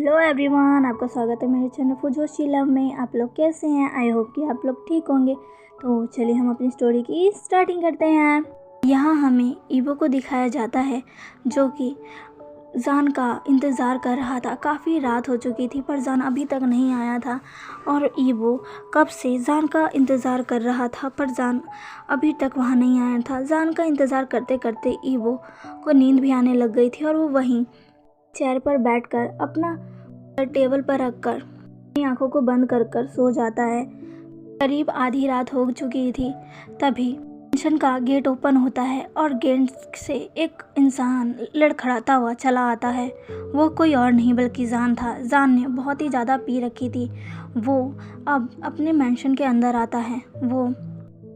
Hello everyone, आपका स्वागत है मेरे चैनल फुजोशी लव में। आप लोग कैसे हैं? आई होप कि आप लोग ठीक होंगे। तो चलिए हम अपनी स्टोरी की स्टार्टिंग करते हैं। यहाँ हमें ईवो को दिखाया जाता है जो कि जान का इंतज़ार कर रहा था। काफ़ी रात हो चुकी थी पर जान अभी तक नहीं आया था और ईवो कब से जान का इंतज़ार कर रहा था पर जान अभी तक वहाँ नहीं आया था। जान का इंतज़ार करते करते ईवो को नींद भी आने लग गई थी और वो वहीं चेयर पर बैठकर अपना टेबल पर रखकर अपनी आंखों को बंद कर कर सो जाता है। करीब आधी रात हो चुकी थी तभी मैंशन का गेट ओपन होता है और गेट से एक इंसान लड़खड़ाता हुआ चला आता है। वो कोई और नहीं बल्कि जान था। जान ने बहुत ही ज़्यादा पी रखी थी। वो अब अपने मैंशन के अंदर आता है। वो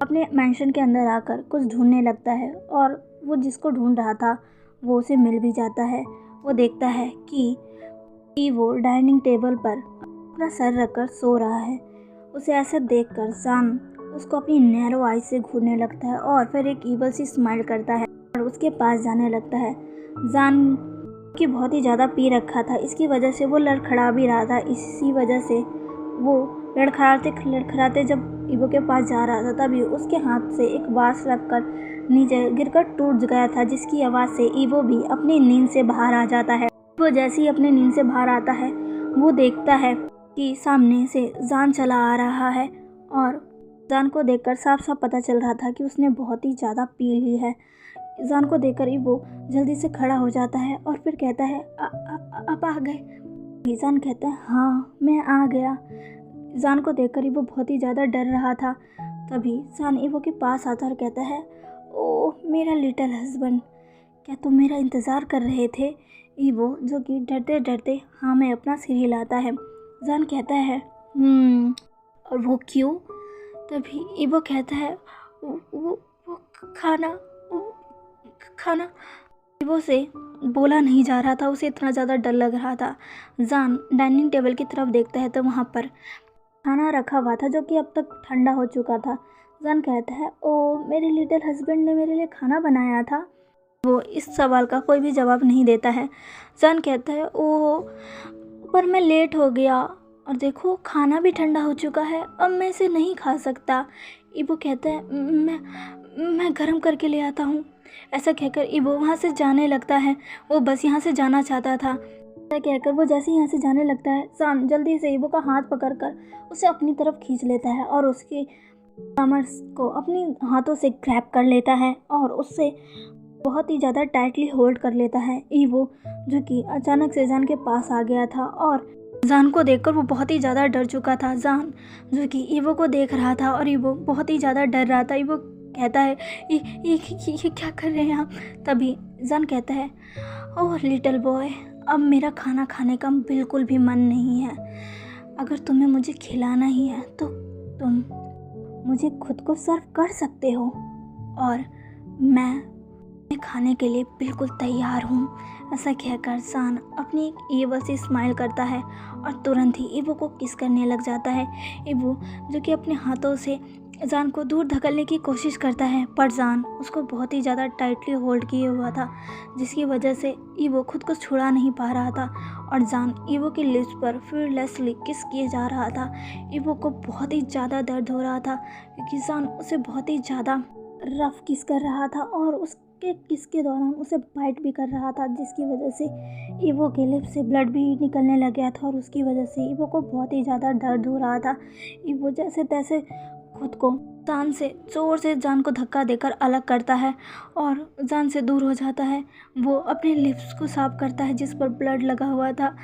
अपने मैंशन के अंदर आकर कुछ ढूंढने लगता है और वो जिसको ढूंढ रहा था वो उसे मिल भी जाता है। वो देखता है कि वो डाइनिंग टेबल पर अपना सर रखकर सो रहा है। उसे ऐसे देखकर जान उसको अपनी नैरो आई से घूरने लगता है और फिर एक ईवल सी स्माइल करता है और उसके पास जाने लगता है। जान की बहुत ही ज़्यादा पी रखा था, इसकी वजह से वो लड़खड़ा भी रहा था। इसी वजह से वो लड़खड़ाते जब ईवो के पास जा रहा था तभी उसके हाथ से एक बांस लगकर नीचे गिरकर टूट गया था, जिसकी आवाज़ से ईवो भी अपनी नींद से बाहर आ जाता है। वो जैसे ही अपने नींद से बाहर आता है वो देखता है कि सामने से जान चला आ रहा है और जान को देखकर साफ साफ पता चल रहा था कि उसने बहुत ही ज़्यादा पी ली है। जान को देखकर ही वो जल्दी से खड़ा हो जाता है और फिर कहता है आप आ गए? जान कहता है हाँ मैं आ गया। जान को देखकर ही वो बहुत ही ज़्यादा डर रहा था। तभी जान ईवो के पास आता और कहता है ओह मेरा लिटिल हस्बैंड, क्या तुम मेरा इंतज़ार कर रहे थे? ईवो जो कि डरते डरते हाँ में अपना सिर हिलाता है। जान कहता है और वो क्यों? तभी ईवो कहता है वो खाना ईवो से बोला नहीं जा रहा था, उसे इतना ज़्यादा डर लग रहा था। जान डाइनिंग टेबल की तरफ देखता है तो वहाँ पर खाना रखा हुआ था जो कि अब तक ठंडा हो चुका था। जान कहता है ओ मेरे लिटिल हस्बैंड ने मेरे लिए खाना बनाया था। वो इस सवाल का कोई भी जवाब नहीं देता है। जान कहता है ओह पर मैं लेट हो गया और देखो खाना भी ठंडा हो चुका है, अब मैं इसे नहीं खा सकता। ईवो कहता है मैं गर्म करके ले आता हूँ। ऐसा कहकर ईवो वहाँ से जाने लगता है। वो बस यहाँ से जाना चाहता था। ऐसा कहकर वो जैसे ही यहाँ से जाने लगता है जान जल्दी से ईवो का हाथ पकड़कर उसे अपनी तरफ खींच लेता है और उसके कमर्स को अपनी हाथों से ग्रैब कर लेता है और उससे बहुत ही ज़्यादा टाइटली होल्ड कर लेता है। ईवो जो कि अचानक से जान के पास आ गया था और जान को देखकर वो बहुत ही ज़्यादा डर चुका था। जान जो कि ईवो को देख रहा था और ईवो बहुत ही ज़्यादा डर रहा था। ईवो कहता है ये क्या कर रहे हैं आप? तभी जान कहता है ओह लिटिल बॉय, अब मेरा खाना खाने का बिल्कुल भी मन नहीं है। अगर तुम्हें मुझे खिलाना ही है तो तुम मुझे खुद को सर्व कर सकते हो और मैं खाने के लिए बिल्कुल तैयार हूँ। ऐसा कहकर जान अपनी एक ईवो से स्माइल करता है और तुरंत ही ईवो को किस करने लग जाता है। ईवो जो कि अपने हाथों से जान को दूर धकेलने की कोशिश करता है पर जान उसको बहुत ही ज़्यादा टाइटली होल्ड किए हुआ था, जिसकी वजह से ईवो खुद को छुड़ा नहीं पा रहा था और जान ईवो के लिप्स पर फीयरलेसली किस किए जा रहा था। ईवो को बहुत ही ज़्यादा दर्द हो रहा था क्योंकि जान उसे बहुत ही ज़्यादा रफ किस कर रहा था और उसके किस के दौरान उसे बाइट भी कर रहा था, जिसकी वजह से ईवो के लिप्स से ब्लड भी निकलने लग गया था और उसकी वजह से ईवो को बहुत ही ज़्यादा दर्द हो रहा था। ईवो जैसे तैसे खुद को जान से जोर से जान को धक्का देकर अलग करता है और जान से दूर हो जाता है। वो अपने लिप्स को साफ करता है जिस पर ब्लड लगा हुआ था।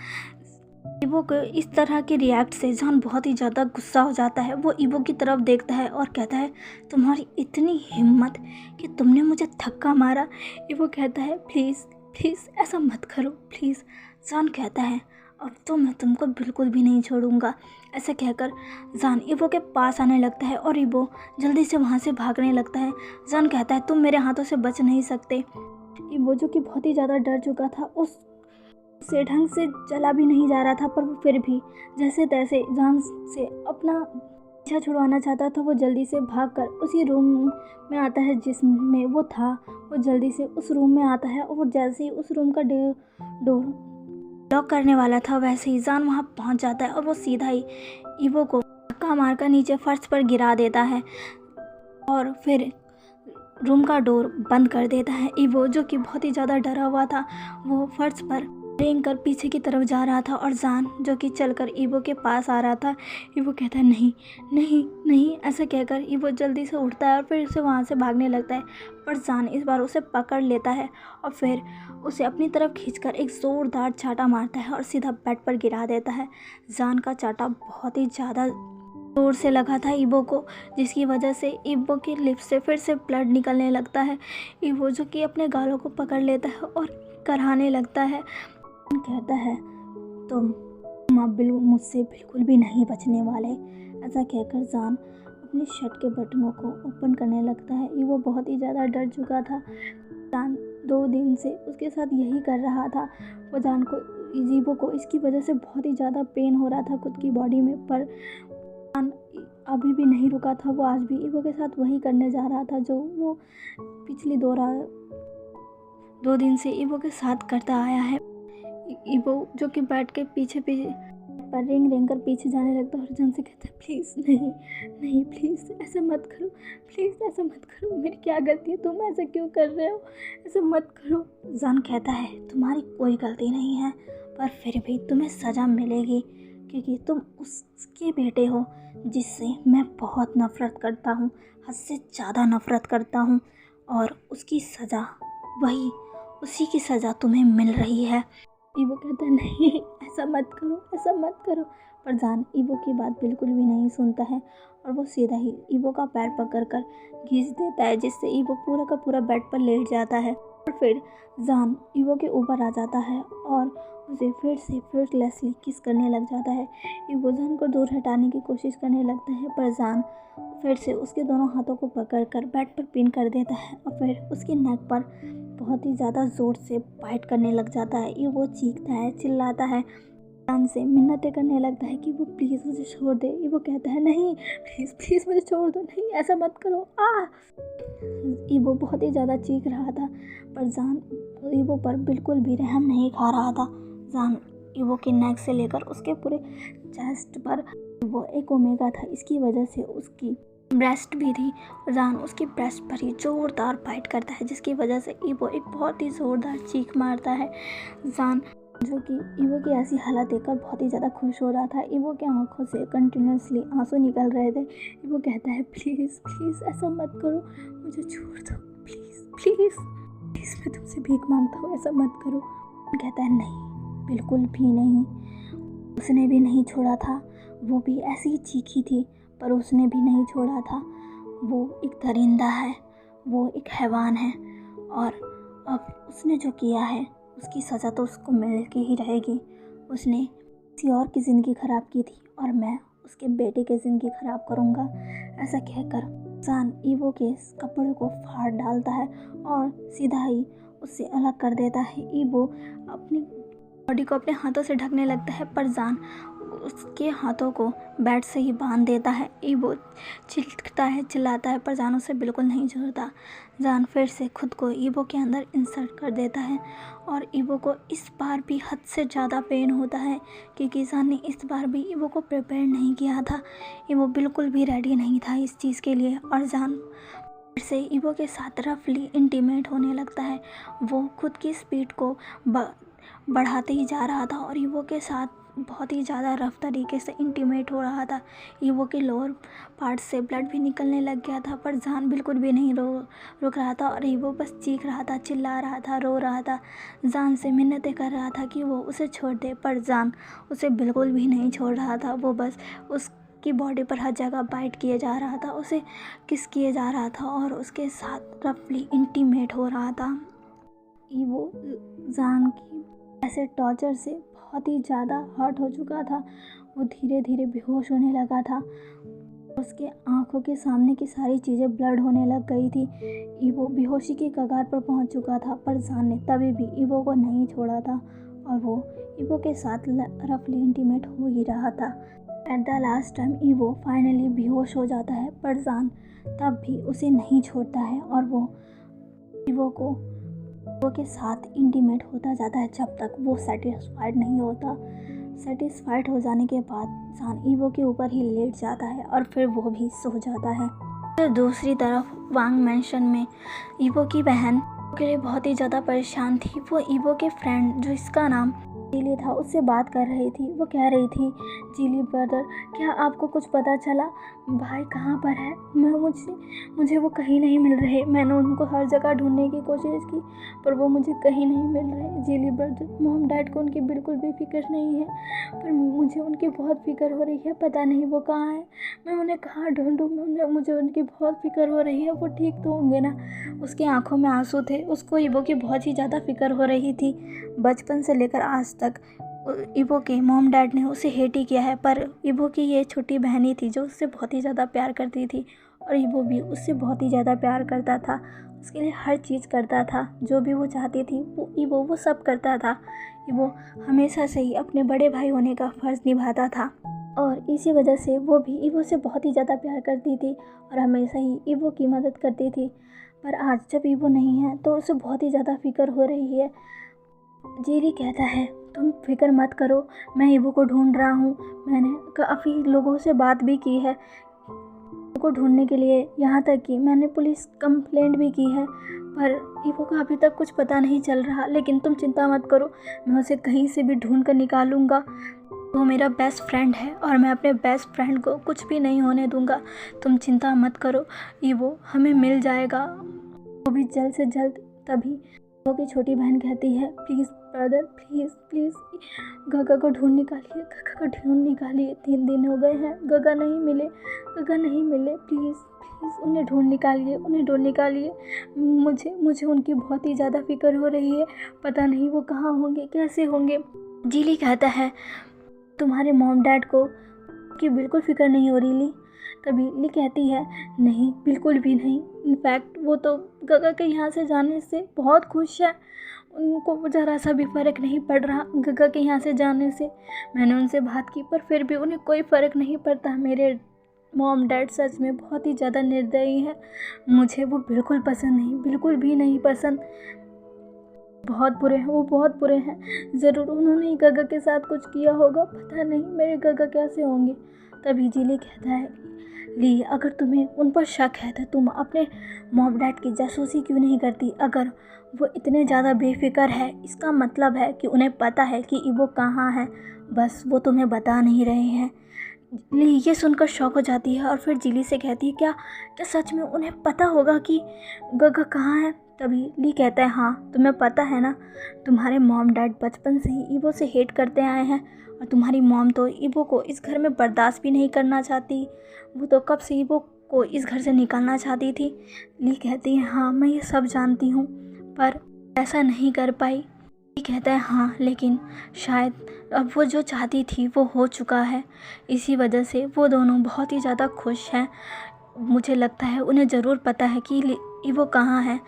ईवो को इस तरह के रिएक्ट से जान बहुत ही ज़्यादा गुस्सा हो जाता है। वो ईवो की तरफ देखता है और कहता है तुम्हारी इतनी हिम्मत कि तुमने मुझे धक्का मारा। ईवो कहता है प्लीज़ प्लीज़ ऐसा मत करो प्लीज़। जान कहता है अब तो मैं तुमको बिल्कुल भी नहीं छोड़ूंगा। ऐसा कहकर जान ईवो के पास आने लगता है और ईवो जल्दी से वहाँ से भागने लगता है। जान कहता है तुम मेरे हाथों से बच नहीं सकते। ईवो जो कि बहुत ही ज़्यादा डर चुका था उससे ढंग से चला भी नहीं जा रहा था पर वो फिर भी जैसे तैसे जान से अपना पीछा छुड़वाना चाहता था। वो जल्दी से भागकर उसी रूम में आता है जिसमें वो था। वो जल्दी से उस रूम में आता है और जैसे ही उस रूम का डोर लॉक करने वाला था वैसे ही जान वहाँ पहुँच जाता है और वो सीधा ही ईवो को धक्का मारकर नीचे फर्श पर गिरा देता है और फिर रूम का डोर बंद कर देता है। ईवो जो कि बहुत ही ज़्यादा डरा हुआ था वो फर्श पर रेंग कर पीछे की तरफ जा रहा था और जान जो कि चलकर ईवो के पास आ रहा था। ईवो कहता है नहीं नहीं नहीं, ऐसा कहकर ईवो जल्दी से उठता है और फिर उसे वहाँ से भागने लगता है, पर जान इस बार उसे पकड़ लेता है और फिर उसे अपनी तरफ खींचकर एक ज़ोरदार चाटा मारता है और सीधा बेड पर गिरा देता है। जान का चाटा बहुत ही ज़्यादा जोर से लगा था ईवो को, जिसकी वजह से ईवो की लिप्स से फिर से ब्लड निकलने लगता है। ईवो जो कि अपने गालों को पकड़ लेता है और कराहने लगता है। कहता है तुम अब मुझसे बिल्कुल भी नहीं बचने वाले। ऐसा कहकर जान अपने शर्ट के बटनों को ओपन करने लगता है। ईवो बहुत ही ज़्यादा डर चुका था। जान 2 दिन से उसके साथ यही कर रहा था। वो जान को ईवो को इसकी वजह से बहुत ही ज़्यादा पेन हो रहा था खुद की बॉडी में, पर जान अभी भी नहीं रुका था। वो आज भी ईवो के साथ वही करने जा रहा था जो वो पिछली 2 दिन से ईवो के साथ करता आया है। ईवो जो कि बैठ के पीछे पर रेंग कर पीछे जाने लगता है और जान से कहता है प्लीज़ नहीं नहीं, प्लीज़ ऐसा मत करो, प्लीज़ ऐसा मत करो, मेरी क्या गलती है, तुम ऐसा क्यों कर रहे हो, ऐसा मत करो। जान कहता है तुम्हारी कोई गलती नहीं है, पर फिर भी तुम्हें सज़ा मिलेगी क्योंकि तुम उसके बेटे हो जिससे मैं बहुत नफ़रत करता हूँ, हद से ज़्यादा नफ़रत करता हूँ, और उसकी सज़ा उसी की सज़ा तुम्हें मिल रही है। ईवो कहता है नहीं ऐसा मत करो, ऐसा मत करो, पर जान ईवो की बात बिल्कुल भी नहीं सुनता है और वो सीधा ही ईवो का पैर पकड़कर खींच देता है, जिससे ईवो पूरा का पूरा बेड पर लेट जाता है। और फिर जान ईवो के ऊपर आ जाता है और उसे फिर से फ्रूटलेसली किस करने लग जाता है। ईवो जान को दूर हटाने की कोशिश करने लगता है, पर जान फिर से उसके दोनों हाथों को पकड़कर बेड पर पिन कर देता है और फिर उसके नेक पर बहुत ही ज़्यादा ज़ोर से बाइट करने लग जाता है। वो चीखता है, चिल्लाता है, जान से मिन्नतें करने लगता है कि वो प्लीज़ मुझे छोड़ दे। वो कहता है नहीं प्लीज़ प्लीज़ मुझे छोड़ दो, नहीं ऐसा मत करो। वो बहुत ही ज़्यादा चीख रहा था, पर जान ईवो पर बिल्कुल भी रहम नहीं खा रहा था। जान ईवो के नेक से लेकर उसके पूरे चेस्ट पर वो एक ओमेगा था, इसकी वजह से उसकी ब्रेस्ट भी थी। जान उसकी ब्रेस्ट पर ही ज़ोरदार बाइट करता है, जिसकी वजह से ईवो एक बहुत ही ज़ोरदार चीख मारता है। जान जो कि ईवो की ऐसी हालत देखकर बहुत ही ज़्यादा खुश हो रहा था। ईवो के आंखों से कंटिन्यूसली आंसू निकल रहे थे। ईवो कहता है प्लीज़ प्लीज़ ऐसा मत करो, मुझे छोड़ दो, प्लीज़ प्लीज़ प्लीज़ मैं तुमसे भीख मांगता हूँ, ऐसा मत करो। कहता है नहीं बिल्कुल भी नहीं, उसने भी नहीं छोड़ा था, वो भी ऐसी ही चीखी थी पर उसने भी नहीं छोड़ा था। वो एक दरिंदा है, वो एक हैवान है, और अब उसने जो किया है उसकी सज़ा तो उसको मिल के ही रहेगी। उसने किसी और की ज़िंदगी ख़राब की थी और मैं उसके बेटे की ज़िंदगी ख़राब करूँगा। ऐसा कहकर जान ईवो के कपड़े को फाड़ डालता है और सीधा ही उससे अलग कर देता है। ईवो अपनी बॉडी को अपने हाथों से ढकने लगता है, पर जान उसके हाथों को बेड से ही बांध देता है। ईवो चिल्लाता है, चिल्लाता है, पर जान उसे बिल्कुल नहीं छोड़ता। जान फिर से खुद को ईवो के अंदर इंसर्ट कर देता है और ईवो को इस बार भी हद से ज़्यादा पेन होता है क्योंकि जान ने इस बार भी ईवो को प्रिपेयर नहीं किया था। ईवो बिल्कुल भी रेडी नहीं था इस चीज़ के लिए और जान फिर से ईवो के साथ रफली इंटीमेट होने लगता है। वो खुद की स्पीड को बढ़ाते ही जा रहा था और ईवो के साथ बहुत ही ज़्यादा रफ तरीके से इंटीमेट हो रहा था। ईवो के लोअर पार्ट से ब्लड भी निकलने लग गया था, पर जान बिल्कुल भी नहीं रुक रहा था और ईवो बस चीख रहा था, चिल्ला रहा था, रो रहा था, जान से मिन्नतें कर रहा था कि वो उसे छोड़ दे, पर जान उसे बिल्कुल भी नहीं छोड़ रहा था। वो बस उसकी बॉडी पर हर जगह बाइट किए जा रहा था, उसे किस किए जा रहा था और उसके साथ रफली इंटीमेट हो रहा था। ईवो जान की ऐसे टॉर्चर से बहुत ही ज़्यादा हर्ट हो चुका था। वो धीरे धीरे बेहोश होने लगा था, उसके आंखों के सामने की सारी चीज़ें ब्लड होने लग गई थी। ईवो बेहोशी के कगार पर पहुंच चुका था, पर जान ने तभी भी ईवो को नहीं छोड़ा था और वो ईवो के साथ रफली इंटीमेट हो ही रहा था। At the last time evo finally बेहोश हो जाता है, पर जान तब भी उसे नहीं छोड़ता है और वो ईवो को वो के साथ इंटीमेट होता जाता है जब तक वो सेटिस्फाइड नहीं होता। सेटिस्फाइड हो जाने के बाद जान ईवो के ऊपर ही लेट जाता है और फिर वो भी सो जाता है। फिर दूसरी तरफ वांग मैंशन में ईवो की बहन के लिए बहुत ही ज़्यादा परेशान थी। वो ईवो के फ्रेंड जो इसका नाम जीली था उससे बात कर रही थी। वो कह रही थी, जीली ब्रदर, क्या आपको कुछ पता चला भाई कहाँ पर है? मुझे वो कहीं नहीं मिल रहे। मैंने उनको हर जगह ढूंढने की कोशिश की पर वो मुझे कहीं नहीं मिल रहे। जीली ब्रदर, मॉम डैड को उनकी बिल्कुल भी फिक्र नहीं है पर मुझे उनकी बहुत फिक्र हो रही है। पता नहीं वो कहाँ है, मैं उन्हें कहाँ ढूंढूँ? मुझे उनकी बहुत फिक्र हो रही है। वो ठीक तो होंगे ना? उसकी आंखों में आंसू थे। उसको ईवो की बहुत ही ज़्यादा फिक्र हो रही थी। बचपन से लेकर आज तक ईवो के मॉम डैड ने उसे हेट ही किया है पर ईवो की ये छोटी बहन ही थी जो उससे बहुत ही ज़्यादा प्यार करती थी और ईवो भी उससे बहुत ही ज़्यादा प्यार करता था। उसके लिए हर चीज़ करता था, जो भी वो चाहती थी वो सब करता था। ईवो हमेशा से ही अपने बड़े भाई होने का फ़र्ज़ निभाता था और इसी वजह से वो भी ईवो से बहुत ही ज़्यादा प्यार करती थी और हमेशा ही ईवो की मदद करती थी। पर आज जब ईवो नहीं है तो उसे बहुत ही ज़्यादा फिक्र हो रही है। जीली कहता है, तुम फिक्र मत करो, मैं ईवो को ढूंढ रहा हूँ। मैंने काफ़ी लोगों से बात भी की है ईवो को ढूंढने के लिए, यहाँ तक कि मैंने पुलिस कंप्लेंट भी की है पर ईवो का अभी तक कुछ पता नहीं चल रहा। लेकिन तुम चिंता मत करो, मैं उसे कहीं से भी ढूंढ कर निकालूंगा। वो मेरा बेस्ट फ्रेंड है और मैं अपने बेस्ट फ्रेंड को कुछ भी नहीं होने दूंगा। तुम चिंता मत करो, ईवो हमें मिल जाएगा, वो भी जल्द से जल्द। तभी वो की छोटी बहन कहती है, प्लीज़ ब्रदर, प्लीज़ गगा को ढूंढ निकालिए। 3 दिन हो गए हैं, गगा नहीं मिले। प्लीज़ उन्हें ढूंढ निकालिए। मुझे उनकी बहुत ही ज़्यादा फिक्र हो रही है। पता नहीं वो कहाँ होंगे, कैसे होंगे। जीली कहता है, तुम्हारे मॉम डैड को कि बिल्कुल फिक्र नहीं हो रही ली? तभी ली कहती है, नहीं बिल्कुल भी नहीं। इनफैक्ट वो तो गगा के यहाँ से जाने से बहुत खुश है। उनको ज़रा सा भी फ़र्क नहीं पड़ रहा गगा के यहाँ से जाने से। मैंने उनसे बात की पर फिर भी उन्हें कोई फ़र्क नहीं पड़ता। मेरे मॉम डैड सच में बहुत ही ज़्यादा निर्दयी है। मुझे वो बिल्कुल पसंद नहीं, बिल्कुल भी नहीं पसंद। बहुत बुरे हैं। ज़रूर उन्होंने ही गगा के साथ कुछ किया होगा। पता नहीं मेरे गगा कैसे होंगे। तभी जीली कहता है, ली, अगर तुम्हें उन पर शक है तो तुम अपने मॉम डैड की जासूसी क्यों नहीं करती? अगर वो इतने ज़्यादा बेफिक्र है इसका मतलब है कि उन्हें पता है कि ईवो कहाँ है, बस वो तुम्हें बता नहीं रहे हैं। ली ये सुनकर शॉक हो जाती है और फिर जीली से कहती है, क्या सच में उन्हें पता होगा कि गगा कहाँ है? तभी ली कहता है, हाँ तुम्हें पता है ना, तुम्हारे मॉम डैड बचपन से ही ईवो से हेट करते आए हैं और तुम्हारी मॉम तो ईवो को इस घर में बर्दाश्त भी नहीं करना चाहती। वो तो कब से ईवो को इस घर से निकालना चाहती थी। ली कहती है, हाँ मैं ये सब जानती हूँ पर ऐसा नहीं कर पाई। ली कहता है, हाँ लेकिन शायद अब वो जो चाहती थी वो हो चुका है। इसी वजह से वो दोनों बहुत ही ज़्यादा खुश हैं। मुझे लगता है उन्हें ज़रूर पता है कि ईवो कहाँ है।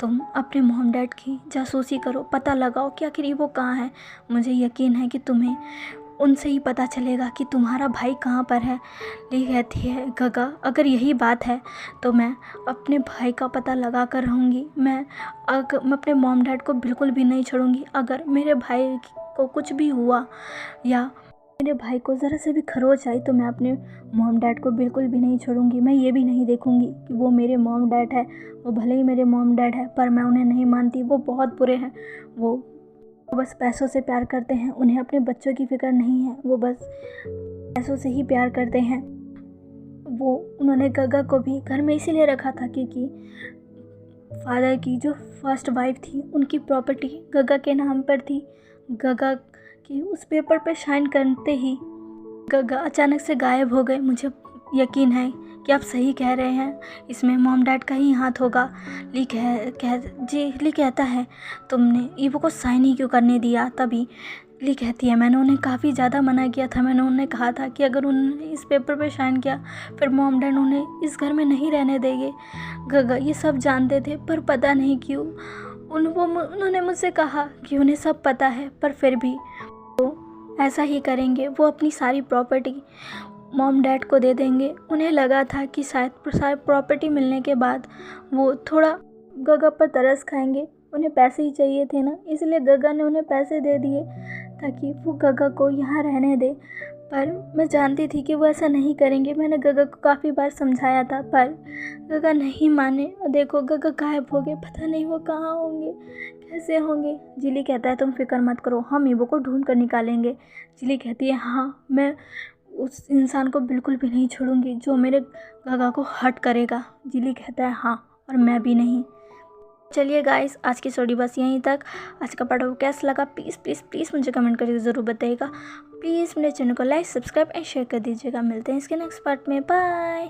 तुम अपने मॉम डैड की जासूसी करो, पता लगाओ कि आखिर ईवो कहाँ है। मुझे यकीन है कि तुम्हें उनसे ही पता चलेगा कि तुम्हारा भाई कहाँ पर है। ली कहती है, गगा अगर यही बात है तो मैं अपने भाई का पता लगा कर रहूँगी। मैं अपने मॉम डैड को बिल्कुल भी नहीं छोड़ूंगी। अगर मेरे भाई को कुछ भी हुआ या मेरे भाई को ज़रा से भी खरोच आई तो मैं अपने मॉम डैड को बिल्कुल भी नहीं छोड़ूंगी। मैं ये भी नहीं देखूंगी कि वो मेरे मॉम डैड है। वो भले ही मेरे मॉम डैड है पर मैं उन्हें नहीं मानती। वो बहुत बुरे हैं। वो बस पैसों से प्यार करते हैं। उन्हें अपने बच्चों की फिक्र नहीं है। वो बस पैसों से ही प्यार करते हैं। उन्होंने गगा को भी घर में इसीलिए रखा था क्योंकि फादर की जो फर्स्ट वाइफ थी उनकी प्रॉपर्टी गगा के नाम पर थी। गगा कि उस पेपर पे साइन करते ही गगा अचानक से गायब हो गए। मुझे यकीन है कि आप सही कह रहे हैं, इसमें मॉम डैड का ही हाथ होगा। ली कहता है, तुमने ईवो को साइन ही क्यों करने दिया? तभी ली कहती है, मैंने उन्हें काफ़ी ज़्यादा मना किया था। मैंने उन्हें कहा था कि अगर उन्होंने इस पेपर पे साइन किया फिर मॉम डैड उन्हें इस घर में नहीं रहने देंगे। गगा ये सब जानते थे पर पता नहीं क्यों उन्होंने मुझसे कहा कि उन्हें सब पता है पर फिर भी ऐसा ही करेंगे। वो अपनी सारी प्रॉपर्टी मॉम डैड को दे देंगे। उन्हें लगा था कि शायद प्रॉपर्टी मिलने के बाद वो थोड़ा गगा पर तरस खाएंगे उन्हें पैसे ही चाहिए थे ना, इसलिए गगा ने उन्हें पैसे दे दिए ताकि वो गगा को यहाँ रहने दे। पर मैं जानती थी कि वो ऐसा नहीं करेंगे। मैंने गगा को काफ़ी बार समझाया था पर गगा नहीं माने। और देखो गगा गायब हो गए, पता नहीं वो कहाँ होंगे, कैसे होंगे। जिली कहता है तुम फिक्र मत करो, हम ईबो को ढूंढ कर निकालेंगे। जिली कहती है हाँ, मैं उस इंसान को बिल्कुल भी नहीं छोड़ूंगी जो मेरे गगा को हर्ट करेगा। जिली कहता है हाँ, और मैं भी नहीं। चलिए गाइस, आज की स्टोरी बस यहीं तक। आज का पार्ट आपको कैसा लगा प्लीज़ प्लीज़ प्लीज़ मुझे कमेंट करके ज़रूर बताइएगा। प्लीज़ मेरे चैनल को लाइक, सब्सक्राइब एंड शेयर कर दीजिएगा। मिलते हैं इसके नेक्स्ट पार्ट में। बाय।